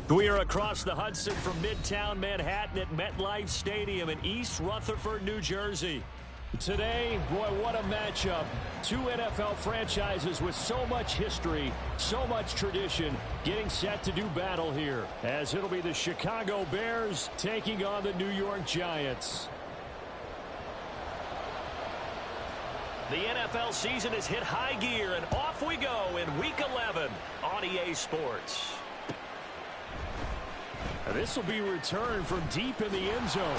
We are across the Hudson from Midtown Manhattan at MetLife Stadium in East Rutherford, New Jersey. Today, boy, what a matchup. Two NFL franchises with so much history, so much tradition, getting set to do battle here, as it'll be the Chicago Bears taking on the New York Giants. The NFL season has hit high gear, and off we go in Week 11 on EA Sports. This will be returned from deep in the end zone.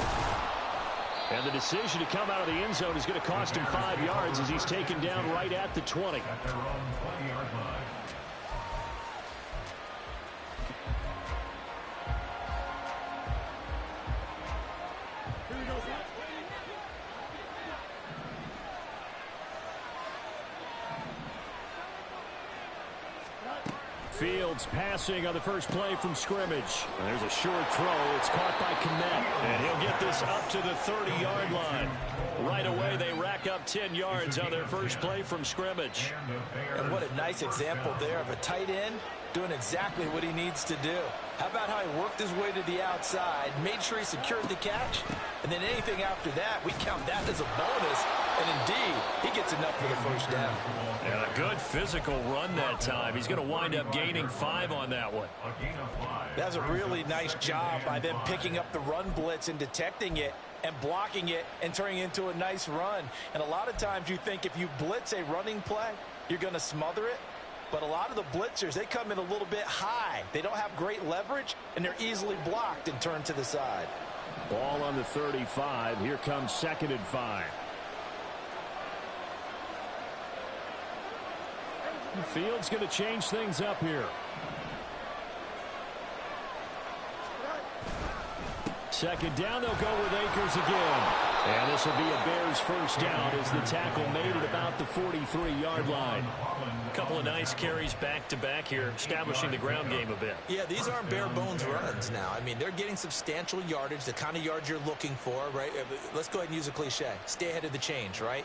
And the decision to come out of the end zone is going to cost him 5 yards as he's taken down right at the 20. Fields passing on the first play from scrimmage. And there's a short throw. It's caught by Kmet. And he'll get this up to the 30-yard line. Right away, they rack up 10 yards on their first play from scrimmage. And what a nice example there of a tight end doing exactly what he needs to do. How about how he worked his way to the outside, made sure he secured the catch, and then anything after that, we count that as a bonus. And indeed, he gets enough for the first down. And a good physical run that time. He's going to wind up gaining 5 on that one. That's a really nice job by them picking up the run blitz and detecting it and blocking it and turning it into a nice run. And a lot of times you think if you blitz a running play, you're going to smother it. But a lot of the blitzers, they come in a little bit high. They don't have great leverage, and they're easily blocked and turned to the side. Ball on the 35. Here comes 2nd and 5. Fields going to change things up here. Second down, they'll go with Akers again. And this will be a Bears first down as the tackle made at about the 43-yard line. A couple of nice carries back-to-back here, establishing the ground game a bit. Yeah, these aren't bare-bones runs now. I mean, they're getting substantial yardage, the kind of yards you're looking for, right? Let's go ahead and use a cliche. Stay ahead of the change, right?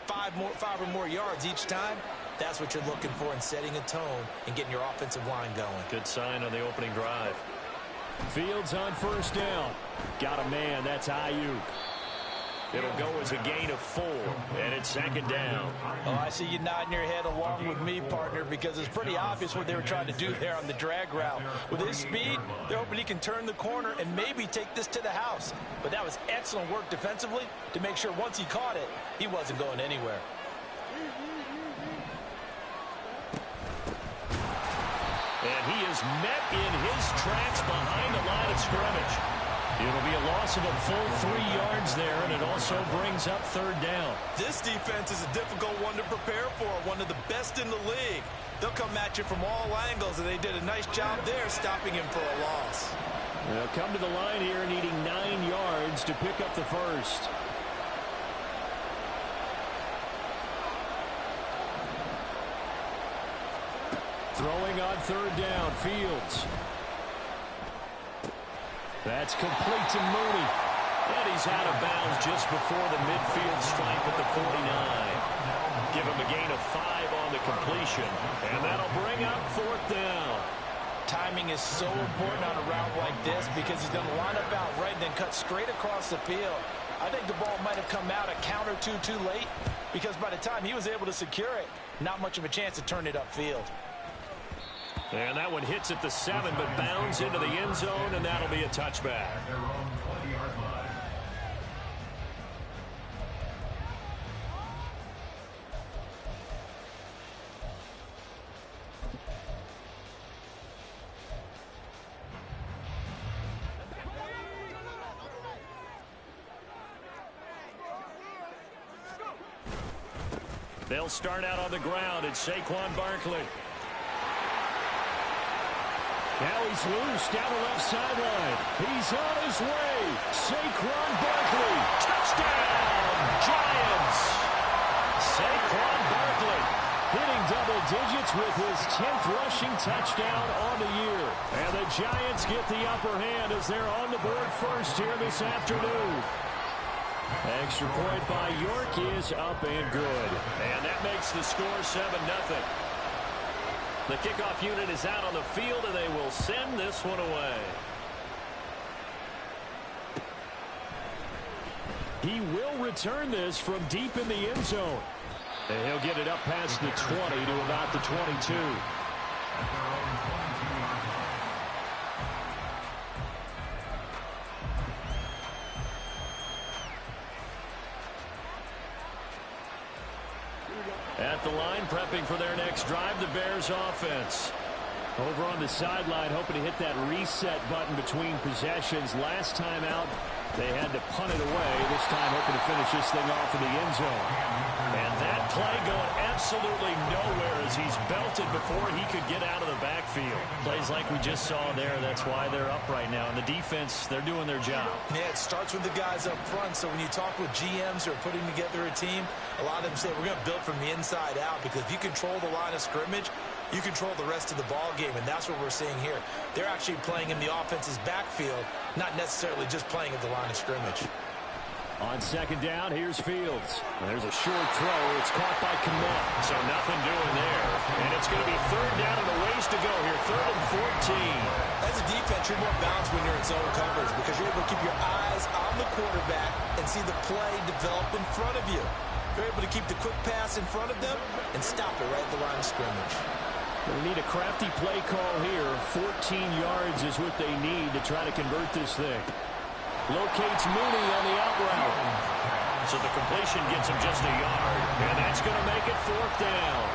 5 or more yards each time. That's what you're looking for in setting a tone and getting your offensive line going. Good sign on the opening drive. Fields on first down. Got a man. That's Ayuk. It'll go as a gain of 4, and it's 2nd down. Oh, I see you nodding your head along with me, partner, because it's pretty obvious what they were trying to do there on the drag route. With his speed, they're hoping he can turn the corner and maybe take this to the house. But that was excellent work defensively to make sure once he caught it, he wasn't going anywhere. And he is met in his tracks behind the line of scrimmage. It'll be a loss of a full 3 yards there, and it also brings up 3rd down. This defense is a difficult one to prepare for, one of the best in the league. They'll come at you from all angles, and they did a nice job there stopping him for a loss. They'll come to the line here needing 9 yards to pick up the first. Throwing on 3rd down, Fields. That's complete to Mooney. And he's out of bounds just before the midfield stripe at the 49. Give him a gain of 5 on the completion. And that'll bring up 4th down. Timing is so important on a route like this because he's going to line up out right and then cut straight across the field. I think the ball might have come out a count or two too late because by the time he was able to secure it, not much of a chance to turn it upfield. And that one hits at the 7, but bounds into the end zone, and that'll be a touchback. They'll start out on the ground. It's Saquon Barkley. Now he's loose down the left sideline. He's on his way. Saquon Barkley. Touchdown, Giants. Saquon Barkley hitting double digits with his 10th rushing touchdown on the year. And the Giants get the upper hand as they're on the board first here this afternoon. Extra point by York is up and good. And that makes the score 7-0. The kickoff unit is out on the field, and they will send this one away. He will return this from deep in the end zone. And he'll get it up past the 20 to about the 22. At the line, prepping for their next drive, the Bears offense. Over on the sideline, hoping to hit that reset button between possessions. Last time out, they had to punt it away. This time, hoping to finish this thing off in the end zone. And that play going absolutely nowhere as he's belted before he could get out of the backfield. Plays like we just saw there. That's why they're up right now. And the defense, they're doing their job. Yeah, it starts with the guys up front. So when you talk with GMs who are putting together a team, a lot of them say we're going to build from the inside out, because if you control the line of scrimmage, you control the rest of the ball game, and that's what we're seeing here. They're actually playing in the offense's backfield, not necessarily just playing at the line of scrimmage. On second down, here's Fields. There's a short throw. It's caught by Kmet, so nothing doing there. And it's going to be third down and a ways to go here, 3rd and 14. As a defense, you're more balanced when you're in zone coverage, because you're able to keep your eyes on the quarterback and see the play develop in front of you. You're able to keep the quick pass in front of them and stop it right at the line of scrimmage. They need a crafty play call here. 14 yards is what they need to try to convert this thing. Locates Mooney on the out route. So the completion gets him just a yard. And that's going to make it 4th down.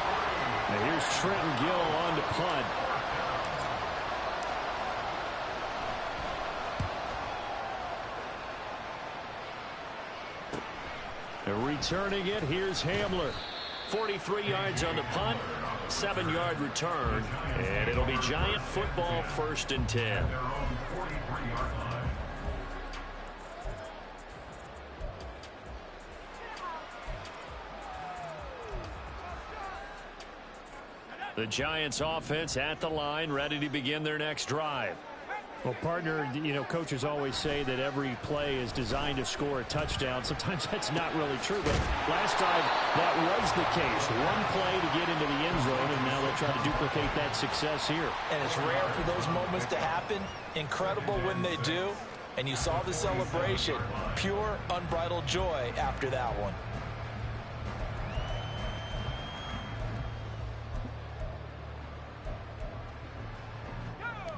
And here's Trenton Gill on to punt. And returning it, here's Hamler. 43 yards on the punt. 7-yard return, and it'll be Giant football, 1st and 10. The Giants offense at the line, ready to begin their next drive. Well, partner, you know, coaches always say that every play is designed to score a touchdown. Sometimes that's not really true, but last time that was the case. One play to get into the end zone, and now they'll try to duplicate that success here. And it's rare for those moments to happen. Incredible when they do. And you saw the celebration. Pure, unbridled joy after that one.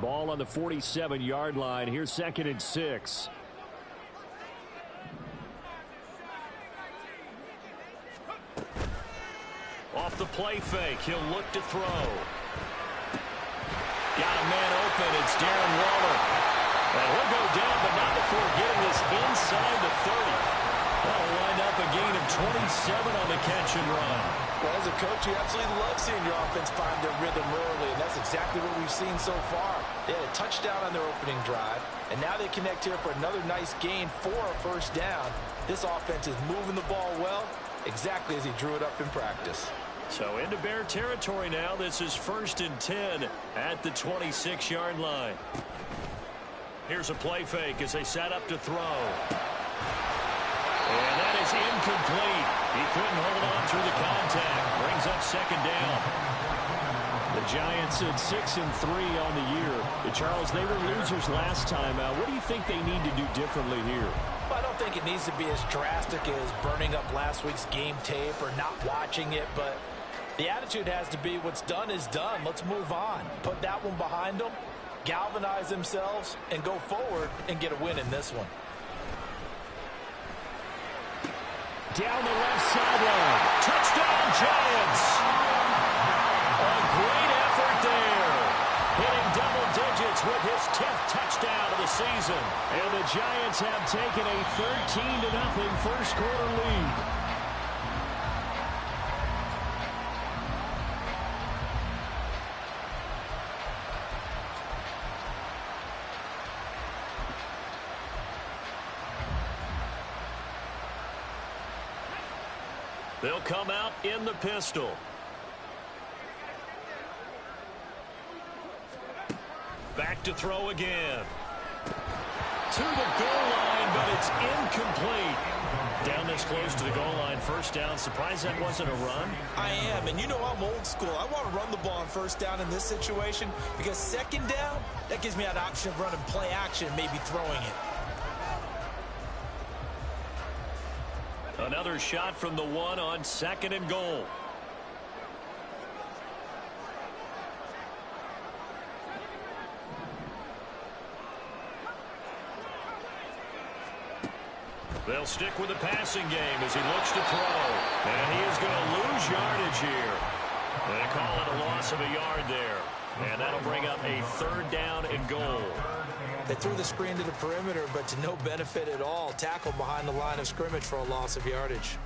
Ball on the 47-yard line. Here's 2nd and 6. Off the play fake. He'll look to throw. Got a man open. It's Darren Waller. And he'll go down, but not before getting this inside the 30. That'll wind up a gain of 27 on the catch and run. Well, as a coach, you absolutely love seeing your offense find their rhythm early, and that's exactly what we've seen so far. They had a touchdown on their opening drive, and now they connect here for another nice gain for a 1st down. This offense is moving the ball well, exactly as he drew it up in practice. So into Bear territory now. This is 1st and 10 at the 26-yard line. Here's a play fake as they set up to throw. And that is incomplete. He couldn't hold on through the contact. Brings up 2nd down. The Giants at 6-3 on the year. Charles, they were losers last time out. What do you think they need to do differently here? Well, I don't think it needs to be as drastic as burning up last week's game tape or not watching it, but the attitude has to be what's done is done. Let's move on. Put that one behind them, galvanize themselves, and go forward and get a win in this one. Down the left sideline. Touchdown, Giants. A great effort there. Hitting double digits with his 10th touchdown of the season. And the Giants have taken a 13-0 first quarter lead. They'll come out in the pistol. Back to throw again. To the goal line, but it's incomplete. Down this close to the goal line, first down. Surprised that wasn't a run? I am, and you know I'm old school. I want to run the ball on first down in this situation because second down, that gives me an option of running play action, maybe throwing it. Another shot from the one on second and goal. They'll stick with the passing game as he looks to throw. And he is going to lose yardage here. They call it a loss of a yard there. And that'll bring up a third down and goal. They threw the screen to the perimeter, but to no benefit at all. Tackled behind the line of scrimmage for a loss of yardage.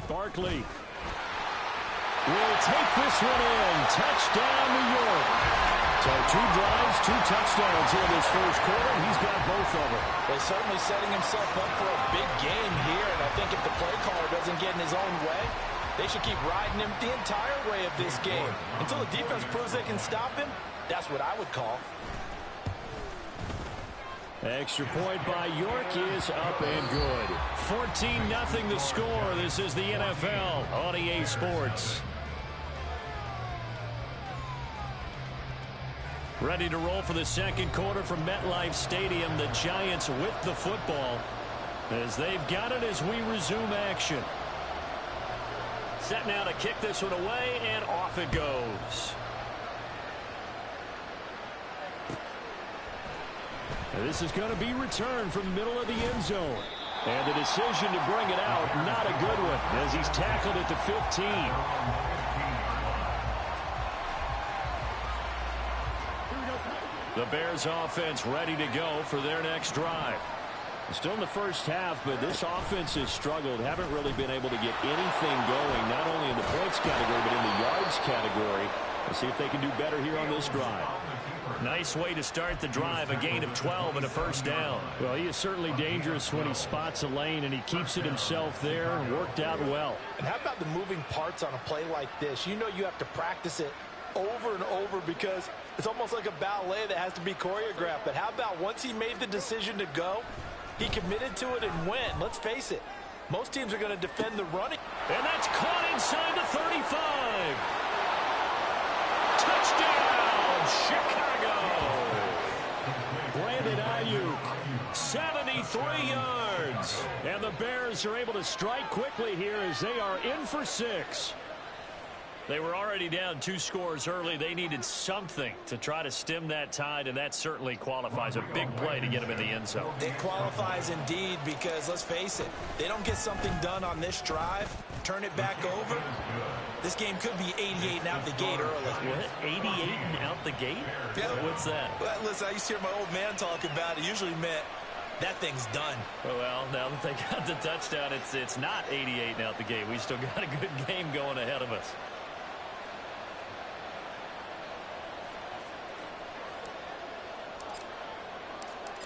Barkley will take this one in. Touchdown, New York. So 2 drives, 2 touchdowns here this first quarter. He's got both of them. Well, certainly setting himself up for a big game here. And I think if the play caller doesn't get in his own way, they should keep riding him the entire way of this game. Until the defense proves they can stop him, that's what I would call. Extra point by York is up and good. 14-0 the score. This is the NFL on EA Sports. Ready to roll for the second quarter from MetLife Stadium. The Giants with the football as they've got it as we resume action. Set now to kick this one away, and off it goes. This is going to be returned from the middle of the end zone. And the decision to bring it out, not a good one, as he's tackled at the 15. The Bears offense ready to go for their next drive. Still in the first half, but this offense has struggled. Haven't really been able to get anything going, not only in the points category, but in the yards category. Let's see if they can do better here on this drive. Nice way to start the drive, a gain of 12 and a first down. Well, he is certainly dangerous when he spots a lane, and he keeps it himself there. Worked out well. And how about the moving parts on a play like this? You know you have to practice it over and over because it's almost like a ballet that has to be choreographed. But how about once he made the decision to go, he committed to it and went. Let's face it, most teams are going to defend the running. And that's caught inside the 35. Touchdown, Chicago. Brandon Ayuk, 73 yards. And the Bears are able to strike quickly here as they are in for 6. They were already down 2 scores early. They needed something to try to stem that tide, and that certainly qualifies. A big play to get them in the end zone. It qualifies indeed because, let's face it, they don't get something done on this drive, turn it back over, this game could be 88 and out the gate early. What? 88 and out the gate? Yeah. What's that? Well, listen, I used to hear my old man talk about it. Usually meant that thing's done. Well, now that they got the touchdown, it's not 88 and out the gate. We still got a good game going ahead of us.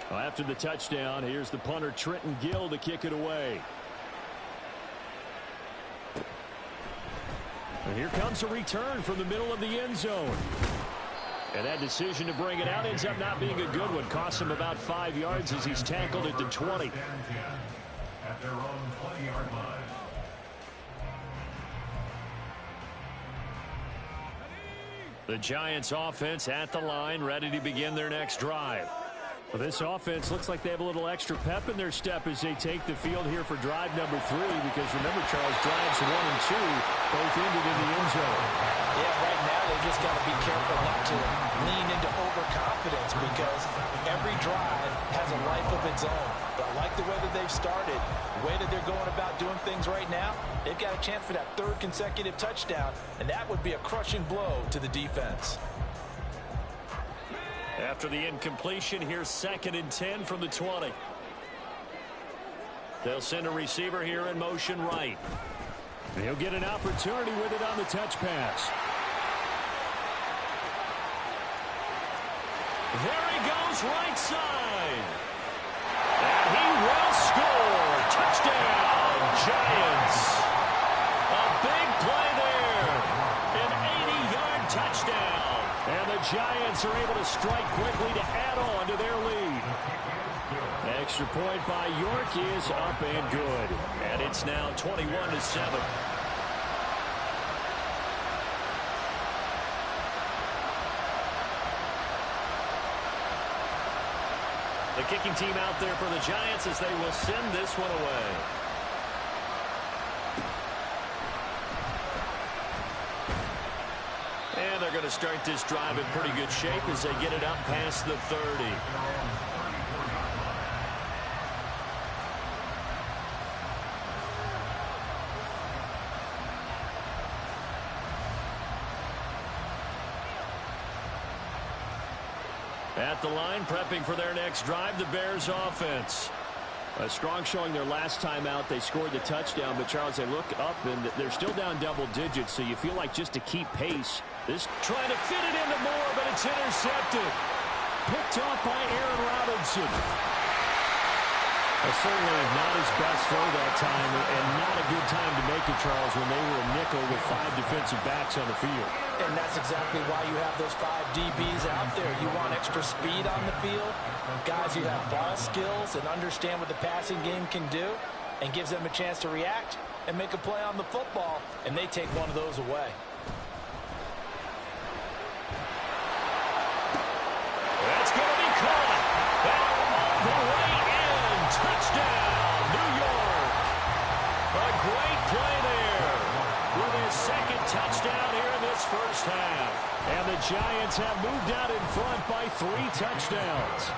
After the touchdown, here's the punter Trenton Gill to kick it away. And here comes a return from the middle of the end zone. And that decision to bring it out ends up not being a good one. Costs him about 5 yards as he's tackled at the 20. At their own 20-yard line. The Giants offense at the line, ready to begin their next drive. Well, this offense looks like they have a little extra pep in their step as they take the field here for drive number 3, because remember, Charles, drives 1 and 2 both ended in the end zone. Yeah, right now they just got to be careful not to lean into overconfidence because every drive has a life of its own. But I like the way that they've started, the way that they're going about doing things right now. They've got a chance for that 3rd consecutive touchdown, and that would be a crushing blow to the defense. After the incompletion, here's 2nd and 10 from the 20. They'll send a receiver here in motion right. And he'll get an opportunity with it on the touch pass. There he goes, right side. And he will score. Touchdown, Giants. Giants are able to strike quickly to add on to their lead. Extra point by York is up and good. And it's now 21-7. The kicking team out there for the Giants as they will send this one away. And they're going to start this drive in pretty good shape as they get it up past the 30. At the line, prepping for their next drive, the Bears offense. A strong showing their last time out. They scored the touchdown, but Charles, they look up and they're still down double digits, so you feel like just to keep pace. This trying to fit it into Moore, but it's intercepted. Picked off by Aaron Robinson. Certainly not his best throw that time, and not a good time to make it, Charles, when they were a nickel with 5 defensive backs on the field. And that's exactly why you have those 5 DBs out there. You want extra speed on the field, guys who have ball skills and understand what the passing game can do, and gives them a chance to react and make a play on the football, and they take one of those away. That's going to be caught. All the way in. Touchdown, New York. A great play there with his second touchdown here in this first half. And the Giants have moved out in front by 3 touchdowns.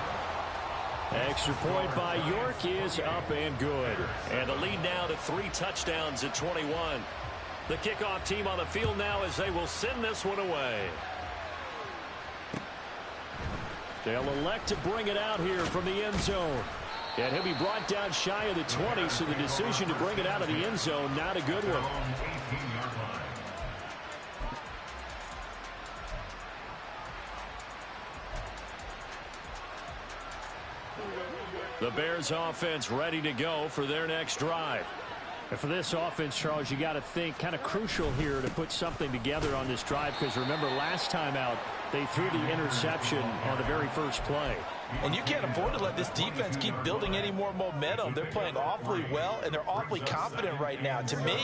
Extra point by York is up and good. And the lead now to 3 touchdowns at 21. The kickoff team on the field now as they will send this one away. They'll elect to bring it out here from the end zone. And he'll be brought down shy of the 20, so the decision to bring it out of the end zone, not a good one. The Bears offense ready to go for their next drive. And for this offense, Charles, you got to think kind of crucial here to put something together on this drive, because remember last time out they threw the interception on the very first play. And you can't afford to let this defense keep building any more momentum. They're playing awfully well, and they're awfully confident right now. To me,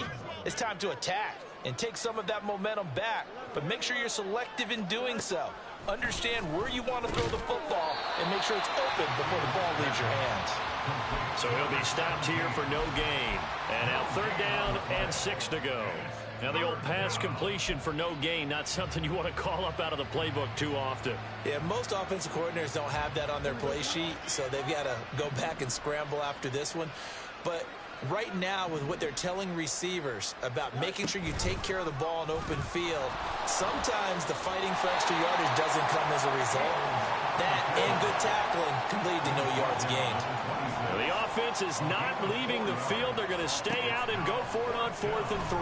it's time to attack and take some of that momentum back, but make sure you're selective in doing so. Understand where you want to throw the football and make sure it's open before the ball leaves your hands. So he'll be stopped here for no gain. And now 3rd down and 6 to go. Now the old pass completion for no gain, not something you want to call up out of the playbook too often. Yeah, most offensive coordinators don't have that on their play sheet, so they've got to go back and scramble after this one. But right now, with what they're telling receivers about making sure you take care of the ball in open field, sometimes the fighting for extra yardage doesn't come as a result. That and good tackling can lead to no yards gained. Now the offense is not leaving the field. They're going to stay out and go for it on 4th and 3.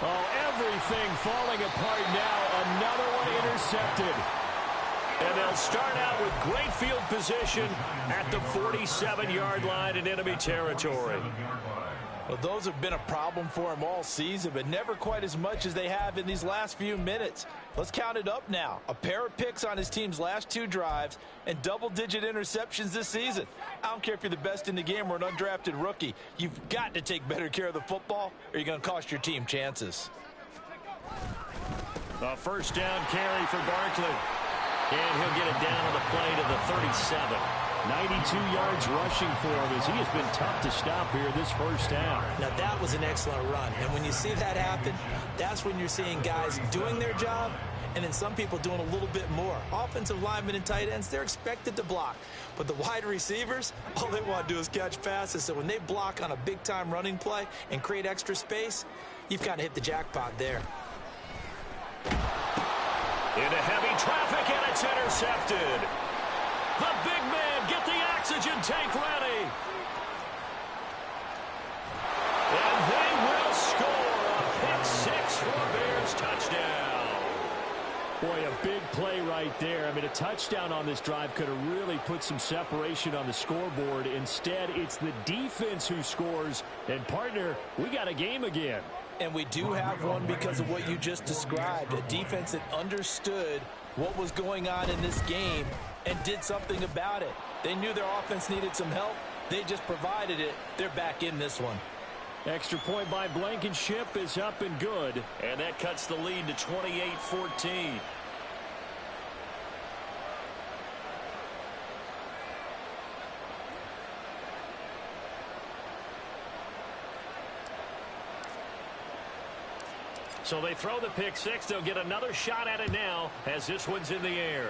Oh, everything falling apart now. Another one intercepted. And they'll start out with great field position at the 47-yard line in enemy territory. Well, those have been a problem for him all season, but never quite as much as they have in these last few minutes. Let's count it up now. A pair of picks on his team's last 2 drives and double-digit interceptions this season. I don't care if you're the best in the game or an undrafted rookie. You've got to take better care of the football or you're going to cost your team chances. A 1st down carry for Barkley. And he'll get it down on the play to the 37. 92 yards rushing for him as he has been tough to stop here this first half. Now that was an excellent run. And when you see that happen, that's when you're seeing guys doing their job and then some people doing a little bit more. Offensive linemen and tight ends, they're expected to block. But the wide receivers, all they want to do is catch passes. So when they block on a big-time running play and create extra space, you've kind of hit the jackpot there. Into heavy traffic, and it's intercepted. The big man, get the oxygen tank ready. And they will score a pick 6 for a Bears touchdown. Boy, a big play right there. I mean, a touchdown on this drive could have really put some separation on the scoreboard. Instead, it's the defense who scores. And, partner, we got a game again. And we do have one because of what you just described, a defense that understood what was going on in this game and did something about it. They knew their offense needed some help. They just provided it. They're back in this one. Extra point by Blankenship is up and good. And that cuts the lead to 28-14. So they throw the pick six. They'll get another shot at it now as this one's in the air.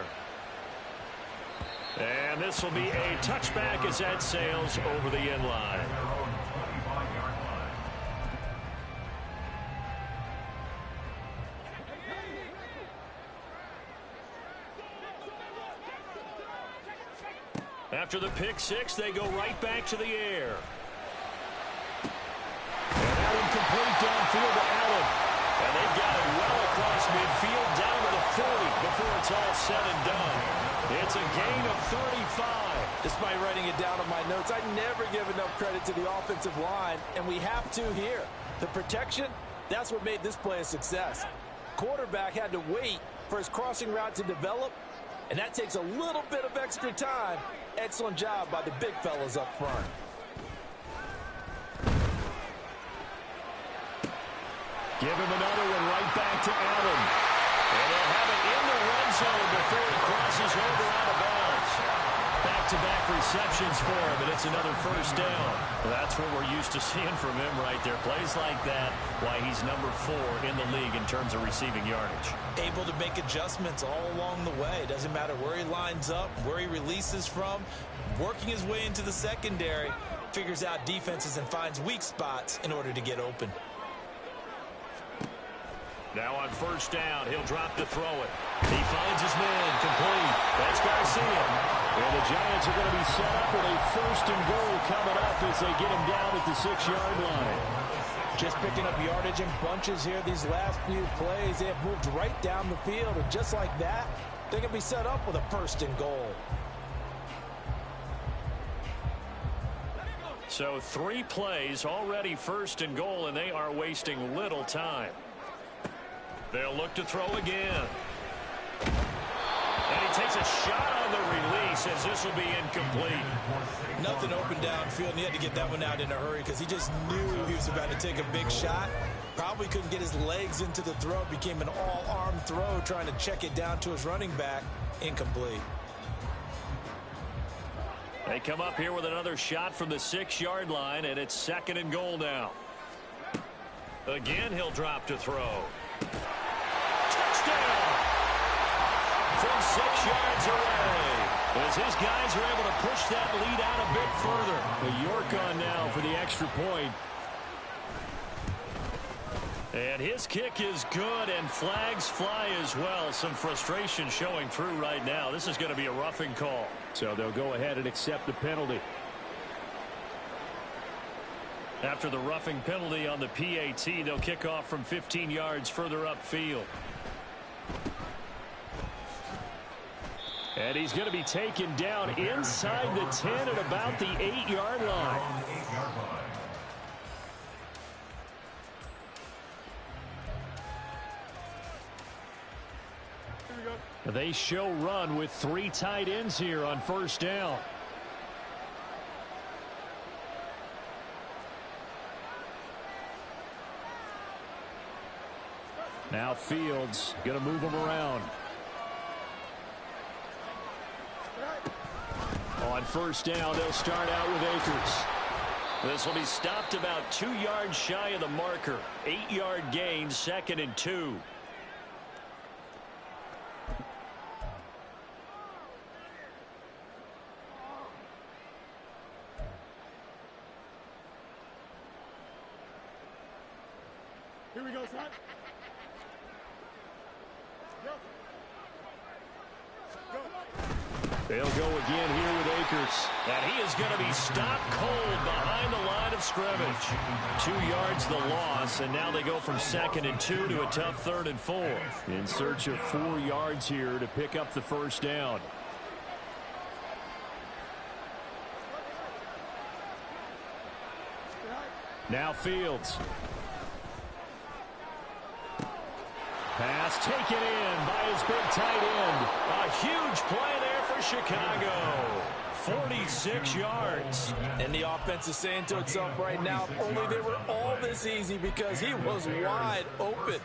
And this will be a touchback as that sails over the end line. After the pick six, they go right back to the air. And that one complete downfield to Allen. And they've got it well across midfield down to the 40 before it's all said and done. It's a gain of 35. Despite writing it down on my notes, I never give enough credit to the offensive line, and we have to here. The protection, that's what made this play a success. Quarterback had to wait for his crossing route to develop, and that takes a little bit of extra time. Excellent job by the big fellas up front. Give him another one right back to Allen. And they'll have it in the red zone before he crosses over out of bounds. Back-to-back receptions for him, and it's another first down. That's what we're used to seeing from him right there. Plays like that, why he's number 4 in the league in terms of receiving yardage. Able to make adjustments all along the way. Doesn't matter where he lines up, where he releases from. Working his way into the secondary, figures out defenses and finds weak spots in order to get open. Now on first down, he'll drop to throw it. He finds his man, complete. That's Garcia. And the Giants are going to be set up with a first and goal coming up as they get him down at the 6-yard line. Just picking up yardage in bunches here these last few plays. They have moved right down the field, and just like that, they can be set up with a first and goal. So 3 plays, already first and goal, and they are wasting little time. They'll look to throw again. And he takes a shot on the release as this will be incomplete. Nothing open downfield, and he had to get that one out in a hurry because he just knew he was about to take a big shot. Probably couldn't get his legs into the throw. Became an all-arm throw trying to check it down to his running back. Incomplete. They come up here with another shot from the 6-yard line, and it's second and goal now. Again, he'll drop to throw. Touchdown! From 6 yards away. As his guys are able to push that lead out a bit further. The York on now for the extra point. And his kick is good, and flags fly as well. Some frustration showing through right now. This is going to be a roughing call. So they'll go ahead and accept the penalty. After the roughing penalty on the PAT, they'll kick off from 15 yards further upfield. And he's going to be taken down inside the 10 at about the 8-yard line. They show run with 3 tight ends here on first down. Now Fields going to move him around. On first down, they'll start out with Akers. This will be stopped about 2 yards shy of the marker. 8-yard gain, 2nd and 2. Here we go, son. They'll go again here with Akers. And he is going to be stopped cold behind the line of scrimmage. 2 yards the loss, and now they go from 2nd and 2 to a tough 3rd and 4. In search of 4 yards here to pick up the first down. Now Fields. Pass taken in by his big tight end. A huge play there for Chicago. 46 yards. And the offense is saying to itself right now, if only they were all this easy, because he was wide open.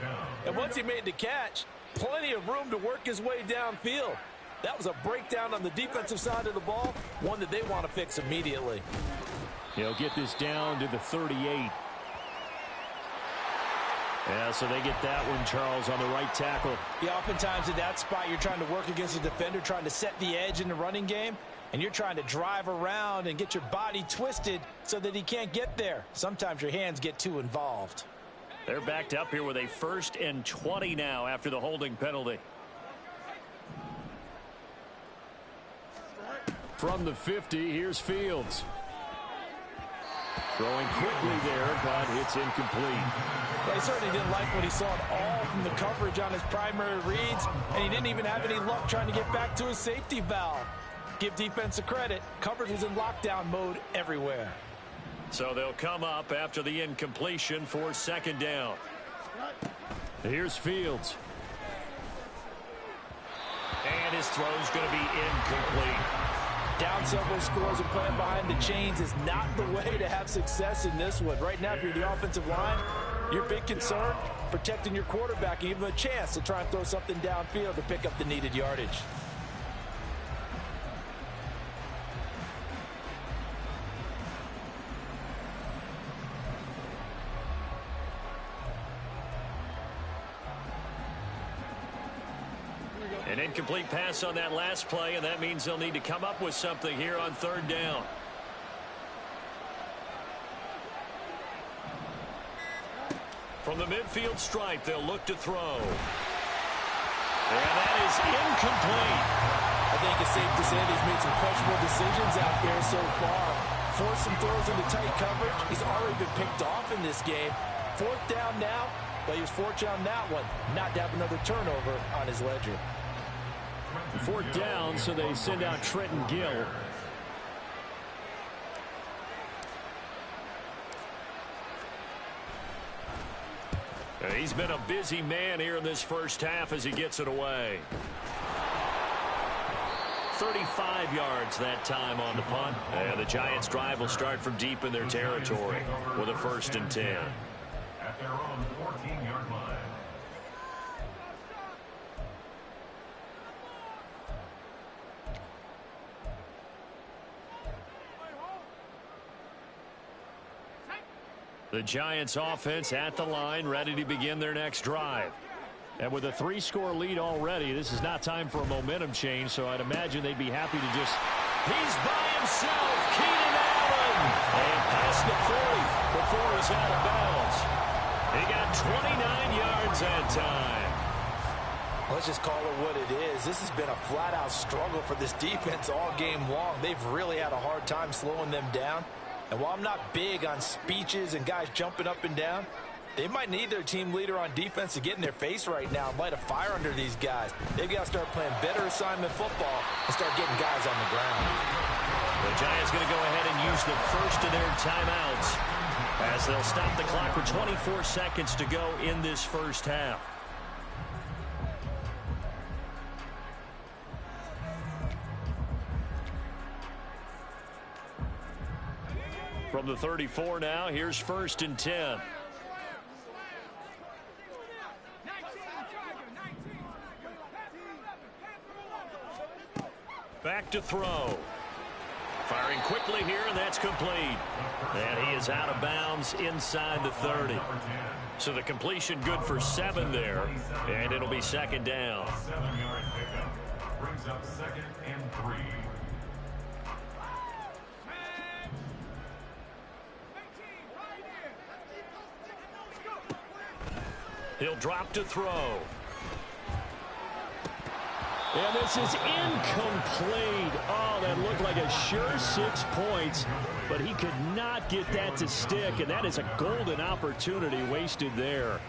And once he made the catch, plenty of room to work his way downfield. That was a breakdown on the defensive side of the ball, one that they want to fix immediately. He'll get this down to the 38. Yeah, so they get that one, Charles, on the right tackle. Yeah, oftentimes in that spot, you're trying to work against a defender, trying to set the edge in the running game, and you're trying to drive around and get your body twisted so that he can't get there. Sometimes your hands get too involved. They're backed up here with a 1st and 20 now after the holding penalty. From the 50, here's Fields. Throwing quickly there, but it's incomplete. Well, he certainly didn't like what he saw at all from the coverage on his primary reads, and he didn't even have any luck trying to get back to his safety valve. Give defense a credit. Coverage was in lockdown mode everywhere. So they'll come up after the incompletion for 2nd down. Here's Fields. And his throw's going to be incomplete. Down several scores and playing behind the chains is not the way to have success in this one. Right now, if you're the offensive line, your big concern, protecting your quarterback and give him a chance to try and throw something downfield to pick up the needed yardage. An incomplete pass on that last play, and that means they'll need to come up with something here on 3rd down. From the midfield stripe, they'll look to throw. And that is incomplete. I think it's safe to say he's made some questionable decisions out there so far. Forced some throws into tight coverage. He's already been picked off in this game. 4th down now, but he was fortunate on that one, not to have another turnover on his ledger. 4th down, so they send out Trenton Gill. He's been a busy man here in this first half as he gets it away. 35 yards that time on the punt. And the Giants' drive will start from deep in their territory with a 1st and 10. At their own 14-yard line. The Giants offense at the line, ready to begin their next drive. And with a 3-score lead already, this is not time for a momentum change, so I'd imagine they'd be happy to just... He's by himself, Keenan Allen! And past the 40 before he's out of bounds. He got 29 yards that time. Let's just call it what it is. This has been a flat-out struggle for this defense all game long. They've really had a hard time slowing them down. And while I'm not big on speeches and guys jumping up and down, they might need their team leader on defense to get in their face right now and light a fire under these guys. They've got to start playing better assignment football and start getting guys on the ground. The Giants going to go ahead and use the first of their timeouts as they'll stop the clock with 24 seconds to go in this first half. From the 34 now, here's 1st and 10. Back to throw. Firing quickly here, and that's complete. And he is out of bounds inside the 30. So the completion good for 7 there, and it'll be 2nd down. 7-yard pickup brings up 2nd and 3. He'll drop to throw. And this is incomplete. Oh, that looked like a sure 6 points, but he could not get that to stick, and that is a golden opportunity wasted there.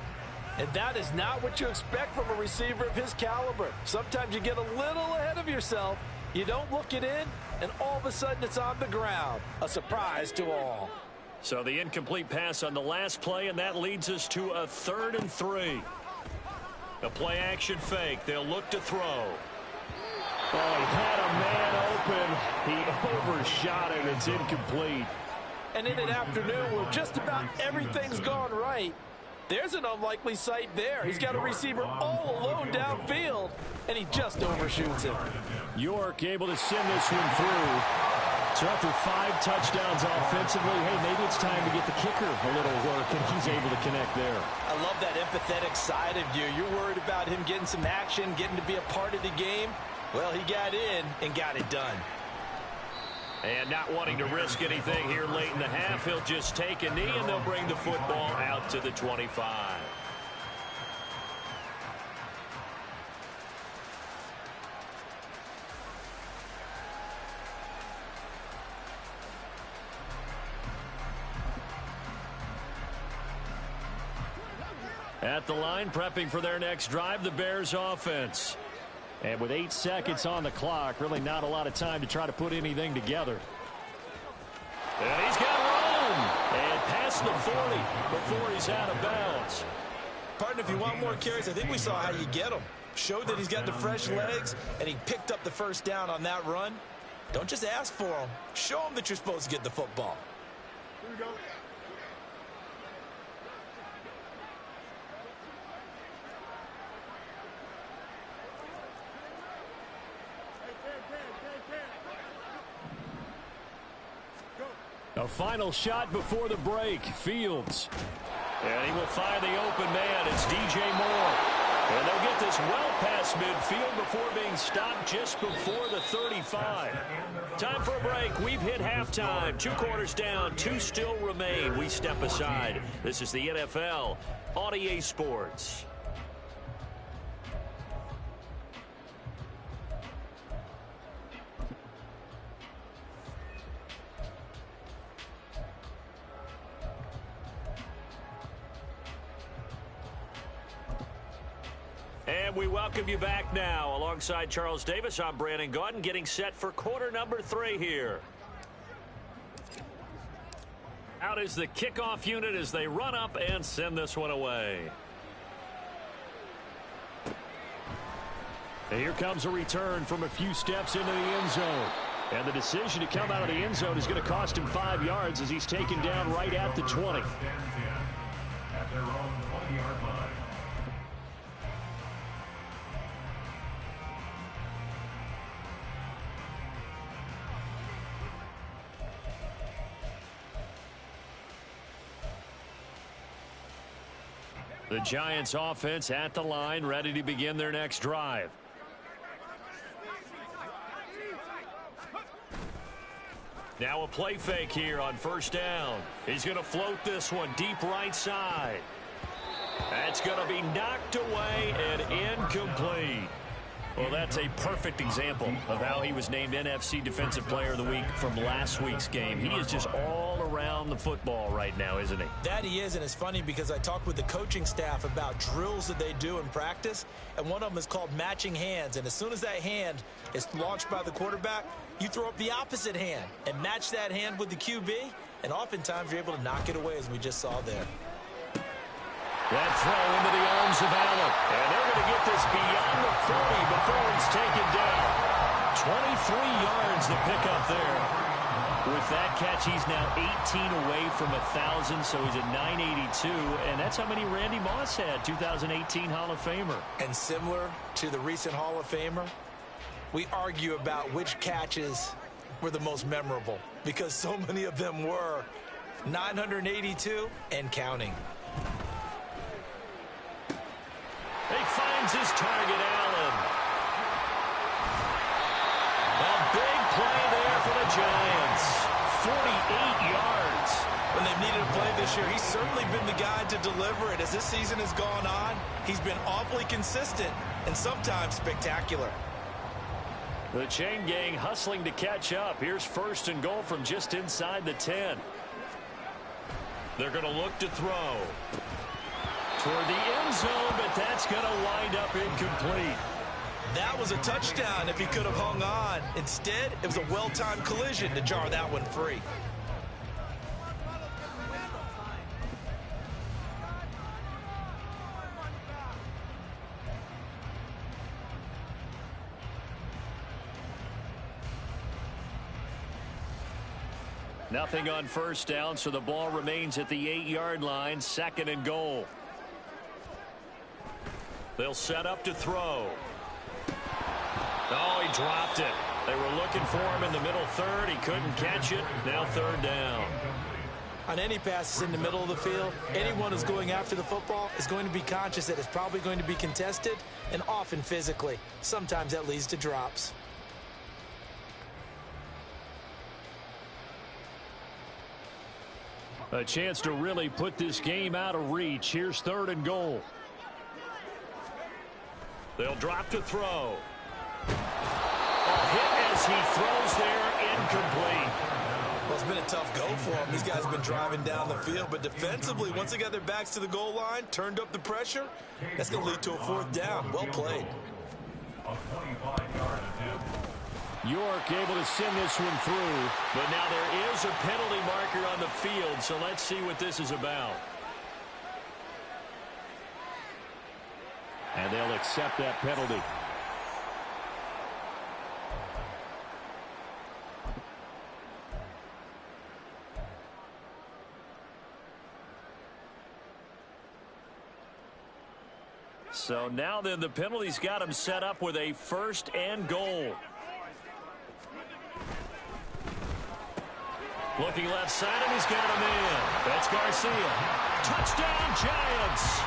And that is not what you expect from a receiver of his caliber. Sometimes you get a little ahead of yourself, you don't look it in, and all of a sudden it's on the ground. A surprise to all. So the incomplete pass on the last play, and that leads us to a 3rd and 3. The play action fake. They'll look to throw. Oh, he had a man open. He overshot it. It's incomplete. And in an afternoon where just about everything's gone right, there's an unlikely sight there. He's got a receiver all alone downfield, and he just overshoots him. York able to send this one through. So after 5 touchdowns offensively, hey, maybe it's time to get the kicker a little work, and he's able to connect there. I love that empathetic side of you. You're worried about him getting some action, getting to be a part of the game. Well, he got in and got it done. And not wanting to risk anything here late in the half, he'll just take a knee, and they'll bring the football out to the 25. At the line, prepping for their next drive, the Bears offense. And with 8 seconds on the clock, really not a lot of time to try to put anything together. And he's got room. And past the 40 before he's out of bounds. Partner, if you want more carries, I think we saw how you get him. Showed that he's got the fresh legs, and he picked up the first down on that run. Don't just ask for him. Show him that you're supposed to get the football. Here we go. A final shot before the break. Fields. And he will find the open man. It's DJ Moore. And they'll get this well past midfield before being stopped just before the 35. Time for a break. We've hit halftime. 2 quarters down. 2 still remain. We step aside. This is the NFL on EA Sports. And we welcome you back now. Alongside Charles Davis, I'm Brandon Gaudin, getting set for quarter number 3 here. Out is the kickoff unit as they run up and send this one away. And here comes a return from a few steps into the end zone. And the decision to come out of the end zone is going to cost him 5 yards as he's taken down right at the 20. At their own 20-yard line. The Giants offense at the line, ready to begin their next drive. Now a play fake here on first down. He's going to float this one deep right side. That's going to be knocked away and incomplete. Well, that's a perfect example of how he was named NFC Defensive Player of the Week from last week's game. He is just all around the football right now, isn't he? That he is, and it's funny because I talked with the coaching staff about drills that they do in practice, and one of them is called matching hands. And as soon as that hand is launched by the quarterback, you throw up the opposite hand and match that hand with the QB, and oftentimes you're able to knock it away, as we just saw there. That throw into the arms of Allen. And they're going to get this beyond the 40 before it's taken down. 23 yards the pickup there. With that catch, he's now 18 away from 1,000, so he's at 982. And that's how many Randy Moss had, 2018 Hall of Famer. And similar to the recent Hall of Famer, we argue about which catches were the most memorable because so many of them were 982 and counting. He finds his target, Allen. A big play there for the Giants. 48 yards. When they've needed a play this year, he's certainly been the guy to deliver it. As this season has gone on, he's been awfully consistent and sometimes spectacular. The chain gang hustling to catch up. Here's first and goal from just inside the 10. They're going to look to throw toward the end zone, but that's going to wind up incomplete. That was a touchdown if he could have hung on. Instead, it was a well-timed collision to jar that one free. Nothing on first down, so the ball remains at the 8-yard line, 2nd and goal. They'll set up to throw. Oh, he dropped it. They were looking for him in the middle third. He couldn't catch it. Now 3rd down. On any passes in the middle of the field, anyone who's going after the football is going to be conscious that it's probably going to be contested, and often physically. Sometimes that leads to drops. A chance to really put this game out of reach. Here's 3rd and goal. They'll drop to throw. A hit as he throws there, incomplete. Well, it's been a tough go for them. These guys have been driving down the field, but defensively, once they got their backs to the goal line, turned up the pressure, that's going to lead to a 4th down. Well played. A 25-yard attempt. York able to send this one through, but now there is a penalty marker on the field, so let's see what this is about. And they'll accept that penalty. So now then, the penalty's got him set up with a 1st and goal. Looking left side, and he's got him in. That's Garcia. Touchdown, Giants.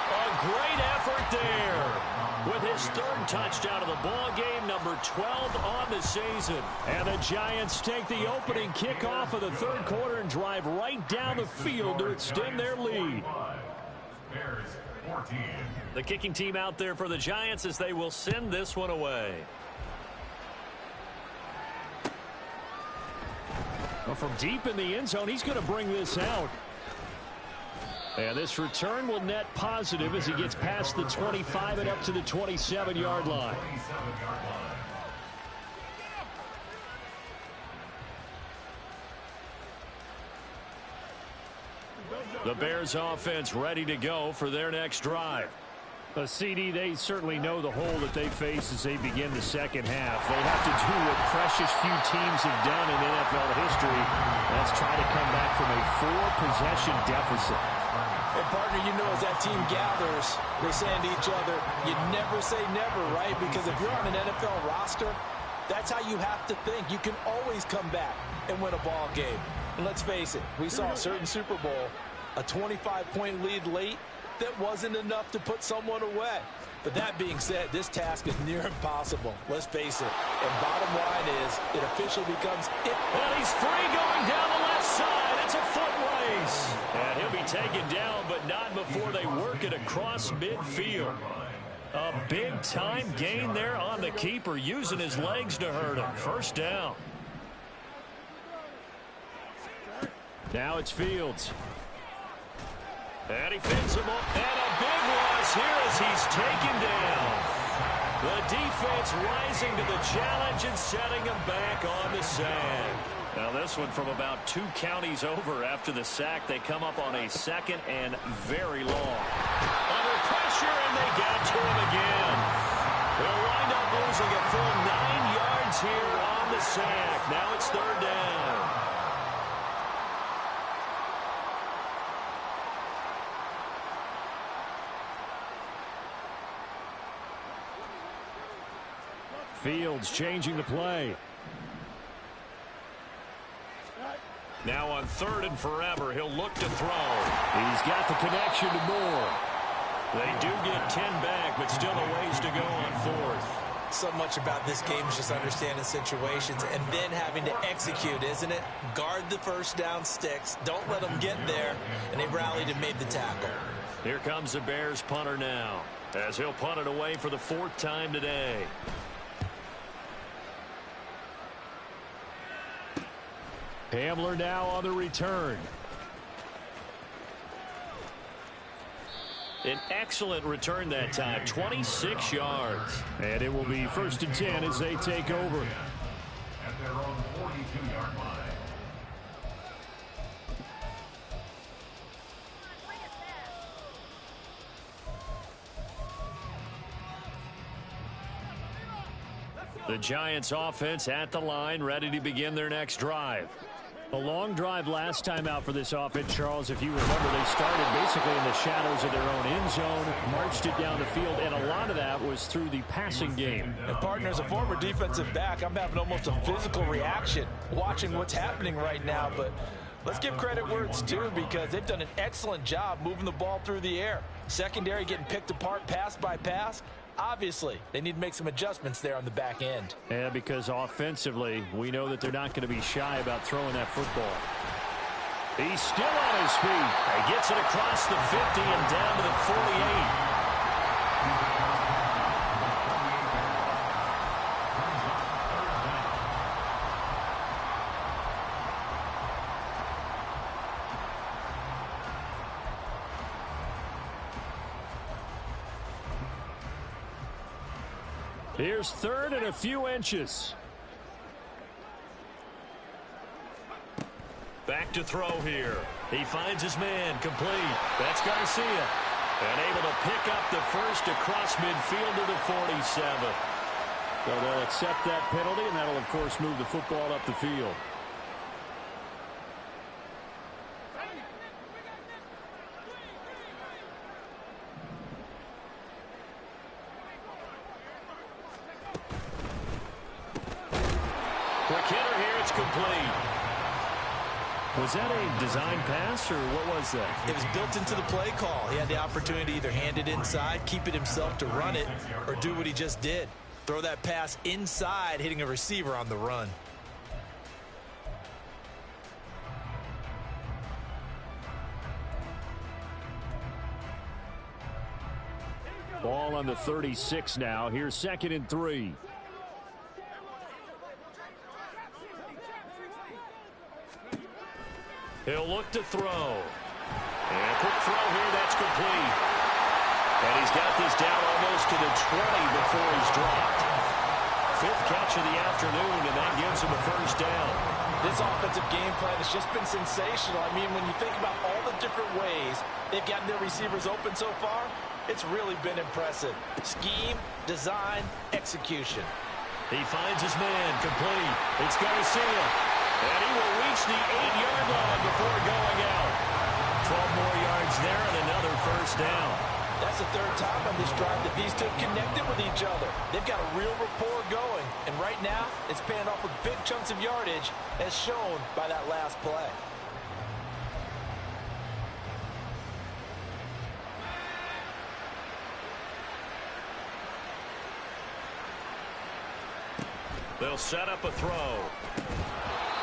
A great effort there. With his 3rd touchdown of the ball game, number 12 on the season. And the Giants take the opening kickoff of the 3rd quarter and drive right down the field to extend their lead. Bears 14. The kicking team out there for the Giants as they will send this one away. Well, from deep in the end zone, he's going to bring this out. And this return will net positive as he gets past the 25 and up to the 27-yard line. 27-yard line. The Bears offense ready to go for their next drive. A CD, they certainly know the hole that they face as they begin the 2nd half. They have to do what precious few teams have done in NFL history. That's try to come back from a 4-possession deficit. And partner, you know, as that team gathers, they're saying to each other, you never say never, right? Because if you're on an NFL roster, that's how you have to think. You can always come back and win a ball game. And let's face it, we saw a certain Super Bowl, a 25-point lead late, that wasn't enough to put someone away. But that being said, this task is near impossible. Let's face it. And bottom line is, it officially becomes it. And he's free going down the left side. It's a foot race. And he'll be taken down, but not before they work it across midfield. A big-time gain there on the keeper, using his legs to hurt him. 1st down. Now it's Fields. And he fends him up. And a big loss here as he's taken down. The defense rising to the challenge and setting him back on the sand. Now this one from about 2 counties over after the sack. They come up on a 2nd and very long. Under pressure, and they got to him again. They'll wind up losing a full 9 yards here on the sack. Now it's 3rd down. Fields changing the play. Now on 3rd and forever, he'll look to throw. He's got the connection to Moore. They do get 10 back, but still a ways to go on 4th. So much about this game is just understanding situations and then having to execute, isn't it? Guard the 1st down sticks. Don't let them get there. And they rallied and made the tackle. Here comes the Bears punter now, as he'll punt it away for the 4th time today. Hamler now on the return. An excellent return that time, 26 yards. And it will be 1st and 10 as they take over. At their own 42-yard line. The Giants offense at the line, ready to begin their next drive. A long drive last time out for this offense, Charles. If you remember, they started basically in the shadows of their own end zone, marched it down the field, and a lot of that was through the passing game. And partner, as a former defensive back, I'm having almost a physical reaction watching what's happening right now. But let's give credit where it's due, because they've done an excellent job moving the ball through the air. Secondary getting picked apart pass by pass. Obviously, they need to make some adjustments there on the back end. Yeah, because offensively, we know that they're not going to be shy about throwing that football. He's still on his feet. He gets it across the 50 and down to the 48. Here's third and a few inches. Back to throw here. He finds his man, complete. That's Garcia. And able to pick up the first across midfield to the 47. So they'll accept that penalty, and that'll, of course, move the football up the field. Quick hitter here, it's complete. Was that a design pass, or what was that? It was built into the play call. He had the opportunity to either hand it inside, keep it himself to run it, or do what he just did. Throw that pass inside, hitting a receiver on the run. Ball on the 36 now. Here's 2nd and 3. He'll look to throw. And a quick throw here, that's complete. And he's got this down almost to the 20 before he's dropped. 5th catch of the afternoon, and that gives him a first down. This offensive game plan has just been sensational. I mean, when you think about all the different ways they've gotten their receivers open so far, it's really been impressive. Scheme, design, execution. He finds his man, complete. It's Garcia. And he will reach the 8-yard line before going out. 12 more yards there and another first down. That's the 3rd time on this drive that these two connected with each other. They've got a real rapport going. And right now, it's paying off with big chunks of yardage, as shown by that last play. They'll set up a throw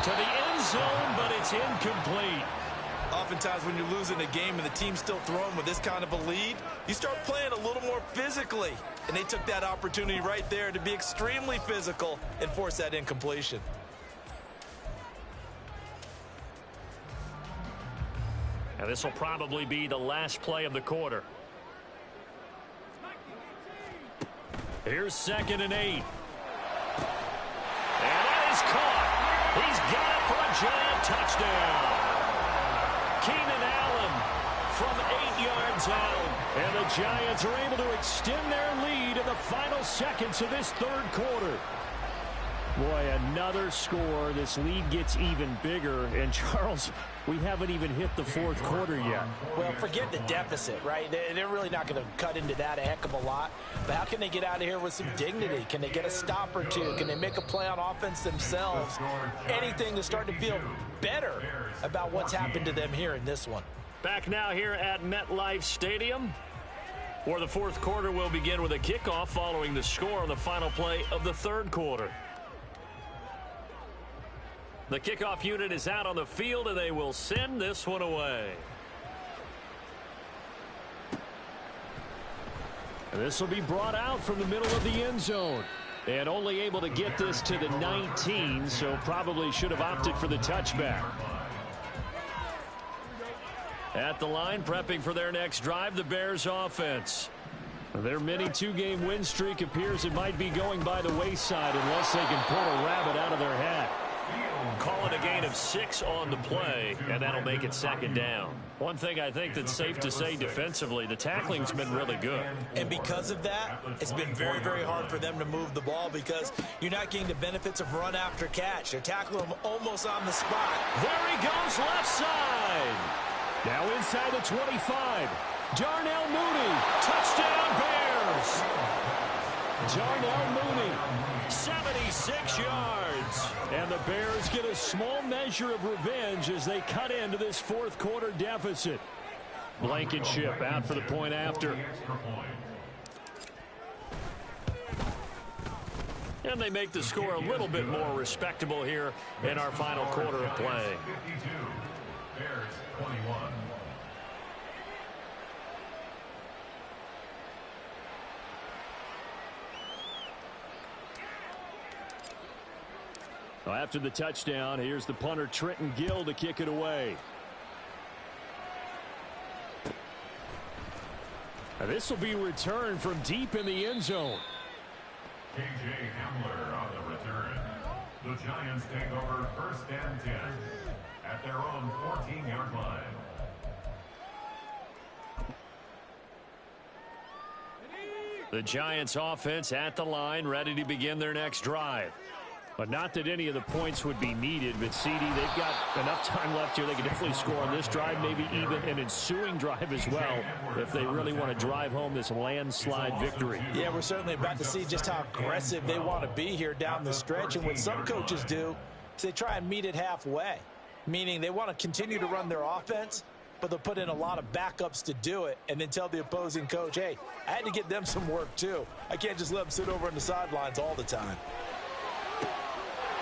to the end zone, but it's incomplete. Oftentimes when you're losing a game and the team's still throwing with this kind of a lead, you start playing a little more physically. And they took that opportunity right there to be extremely physical and force that incompletion. And this will probably be the last play of the quarter. Here's 2nd and 8. And that is caught. He's got it for a giant touchdown. Keenan Allen from 8 yards out. And the Giants are able to extend their lead in the final seconds of this 3rd quarter. Boy, another score. This lead gets even bigger. And, Charles, we haven't even hit the 4th quarter yet. Well, forget the deficit, right? They're really not going to cut into that a heck of a lot. But how can they get out of here with some dignity? Can they get a stop or two? Can they make a play on offense themselves? Anything to start to feel better about what's happened to them here in this one. Back now here at MetLife Stadium, where the 4th quarter will begin with a kickoff following the score on the final play of the 3rd quarter. The kickoff unit is out on the field, and they will send this one away. This will be brought out from the middle of the end zone. And only able to get this to the 19, so probably should have opted for the touchback. At the line, prepping for their next drive, the Bears offense. Their mini 2-game win streak appears it might be going by the wayside unless they can pull a rabbit out of their hat. call it a gain of 6 on the play, and that'll make it second down. One thing I think that's safe to say defensively, the tackling's been really good. And because of that, it's been very, very hard for them to move the ball because you're not getting the benefits of run after catch. They're tackling them almost on the spot. There he goes, left side. Now inside the 25. Darnell Mooney. Touchdown, Bears. Darnell Mooney. 76 yards. And the Bears get a small measure of revenge as they cut into this fourth quarter deficit. Blankenship out for the point after. And they make the score a little bit more respectable here in our final quarter of play. 52, Bears 21. Well, after the touchdown, here's the punter Trenton Gill to kick it away. Now, this will be returned from deep in the end zone. KJ Hamler on the return. The Giants take over 1st and 10 at their own 14-yard line. The Giants offense at the line, ready to begin their next drive. But not that any of the points would be needed, but CD, they've got enough time left here. They can definitely score on this drive, maybe even an ensuing drive as well, if they really want to drive home this landslide victory. Yeah, we're certainly about to see just how aggressive they want to be here down the stretch. And what some coaches do is they try and meet it halfway, meaning they want to continue to run their offense, but they'll put in a lot of backups to do it and then tell the opposing coach, hey, I had to get them some work too. I can't just let them sit over on the sidelines all the time.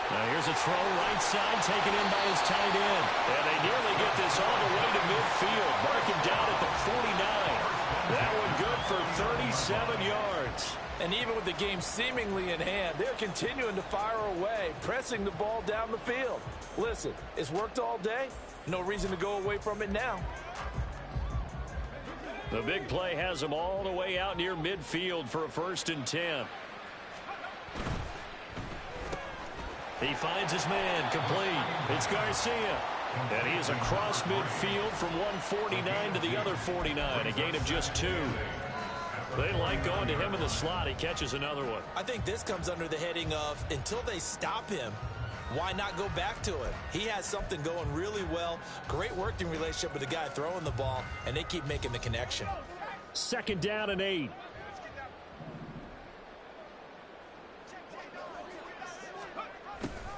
Now here's a throw right side taken in by his tight end. And they nearly get this all the way to midfield. Mark him down at the 49. That one good for 37 yards. And even with the game seemingly in hand, they're continuing to fire away, pressing the ball down the field. Listen, it's worked all day. No reason to go away from it now. The big play has them all the way out near midfield for a 1st and 10. He finds his man, complete. It's Garcia. And he is across midfield from 149 to the other 49, a gain of just 2. They like going to him in the slot. He catches another one. I think this comes under the heading of until they stop him, why not go back to him? He has something going really well. Great working relationship with the guy throwing the ball, and they keep making the connection. 2nd down and 8.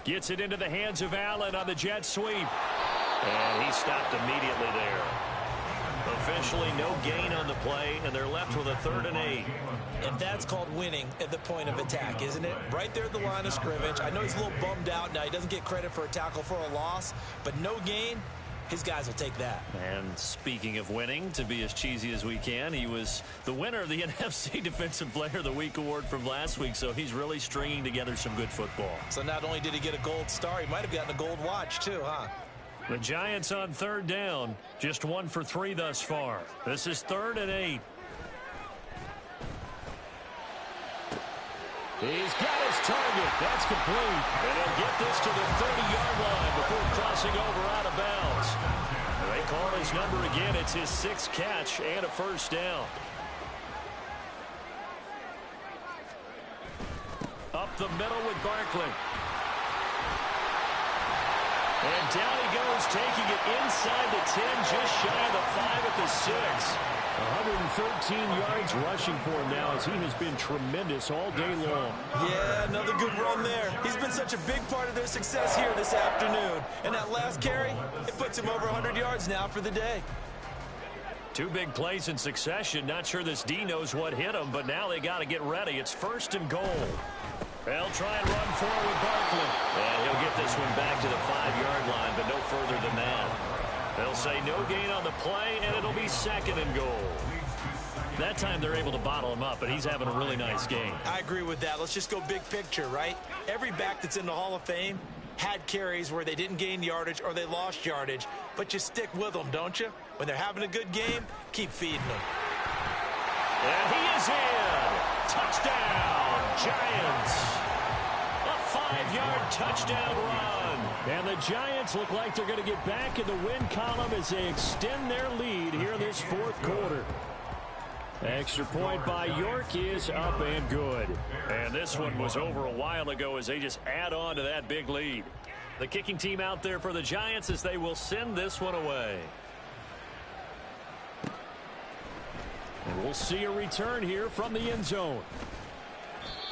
Gets it into the hands of Allen on the jet sweep. And he stopped immediately there. Officially no gain on the play, and they're left with a 3rd and 8. And that's called winning at the point of attack, isn't it? Right there at the line of scrimmage. I know he's a little bummed out now. He doesn't get credit for a tackle for a loss, but no gain, his guys will take that. And speaking of winning, to be as cheesy as we can, he was the winner of the NFC Defensive Player of the Week award from last week, so he's really stringing together some good football. So not only did he get a gold star, he might have gotten a gold watch too, huh? The Giants on 3rd down, just 1 for 3 thus far. This is 3rd and 8. He's got his target. That's complete. And he'll get this to the 30-yard line before crossing over out of bounds. They call his number again. It's his 6th catch and a 1st down. Up the middle with Barkley. And down he goes, taking it inside the 10, just shy of the 5 at the 6. 113 yards rushing for him now as he has been tremendous all day long. Yeah, another good run there. He's been such a big part of their success here this afternoon. And that last carry, it puts him over 100 yards now for the day. 2 big plays in succession. Not sure this D knows what hit him, but now they got to get ready. It's 1st and goal. They'll try and run forward with Barkley. And he'll get this one back to the 5-yard line, but no further than that. They'll say no gain on the play, and it'll be 2nd and goal. That time they're able to bottle him up, but he's having a really nice game. I agree with that. Let's just go big picture, right? Every back that's in the Hall of Fame had carries where they didn't gain yardage or they lost yardage, but you stick with them, don't you? When they're having a good game, keep feeding them. And he is in. Touchdown, Giants. A 5-yard touchdown run. And the Giants look like they're going to get back in the win column as they extend their lead here in this fourth quarter. Extra point by York is up and good. And this one was over a while ago as they just add on to that big lead. The kicking team out there for the Giants as they will send this one away. And we'll see a return here from the end zone.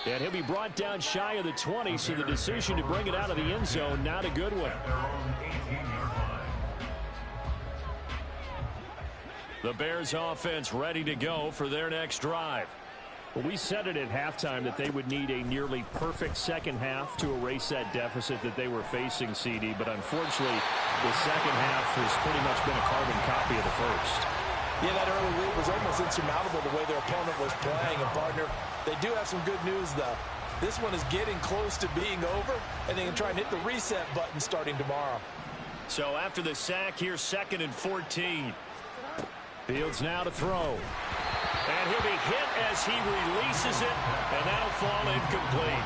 And he'll be brought down shy of the 20, so the decision to bring it out of the end zone, not a good one. The Bears offense ready to go for their next drive. Well, we said it at halftime that they would need a nearly perfect second half to erase that deficit that they were facing, CD. But unfortunately, the second half has pretty much been a carbon copy of the first. Yeah, that early lead was almost insurmountable the way their opponent was playing. And, partner, they do have some good news, though. This one is getting close to being over, and they can try and hit the reset button starting tomorrow. So after the sack, here's 2nd and 14. Fields now to throw. And he'll be hit as he releases it, and that'll fall incomplete.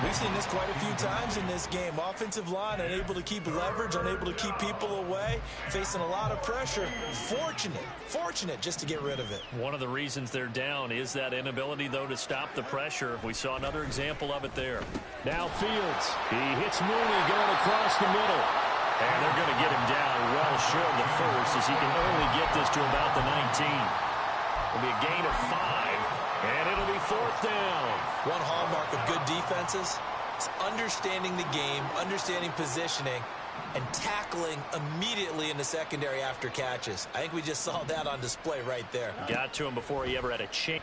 We've seen this quite a few times in this game. Offensive line unable to keep leverage, unable to keep people away, facing a lot of pressure. Fortunate just to get rid of it. One of the reasons they're down is that inability, though, to stop the pressure. We saw another example of it there. Now Fields. He hits Mooney going across the middle. And they're going to get him down well short of the first as he can only get this to about the 19. It'll be a gain of 5, and it'll be 4th down. One hallmark of good defenses is understanding the game, understanding positioning, and tackling immediately in the secondary after catches. I think we just saw that on display right there. Got to him before he ever had a chance.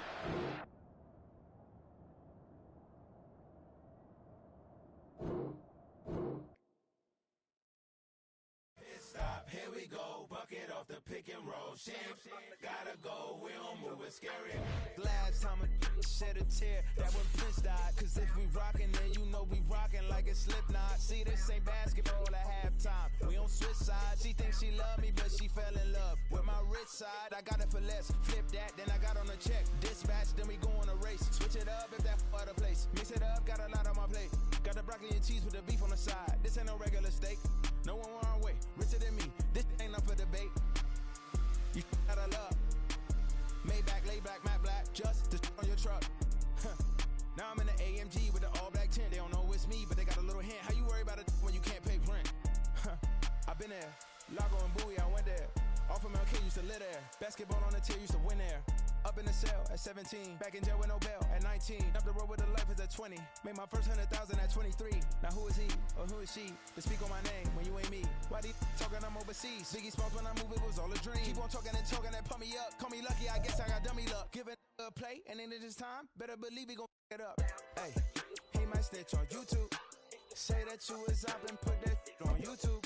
Here we go, bucket off the pick and roll. Champs, gotta go, we don't move it scary. Last time a shed a tear, that when Prince died. Cause if we rockin', then you know we rockin' like a Slipknot. See, this ain't basketball at halftime. We on switch sides. She thinks she love me, but she fell in love with my rich side. I got it for less. Flip that, then I got on a check. Dispatch, then we go on a race. Switch it up if that other place. Mix it up, got a lot on my plate. Got the broccoli and cheese with the beef on the side. This ain't no regular steak. No one wrong way, richer than me. This ain't up for debate. You out of love. Maybach, lay back, matte black, just to on your truck. Now I'm in the AMG with the all black tint. They don't know it's me, but they got a little hint. How you worry about it when you can't pay rent? I've been there. Lago and Bowie, I went there. Off of MLK, used to live there. Basketball on the tier, used to win there. Up in the cell at 17. Back in jail with no bail at 19. Up the road with the life is at 20. Made my first 100,000 at 23. Now who is he or who is she to speak on my name when you ain't me? Why they talking I'm overseas? Biggie Smalls when I move, it was all a dream. Keep on talking and pump me up. Call me lucky, I guess I got dummy luck. Give it a play, and then it's time. Better believe we gon' it up. Hey, he might snitch on YouTube. Say that you was up and put that on YouTube.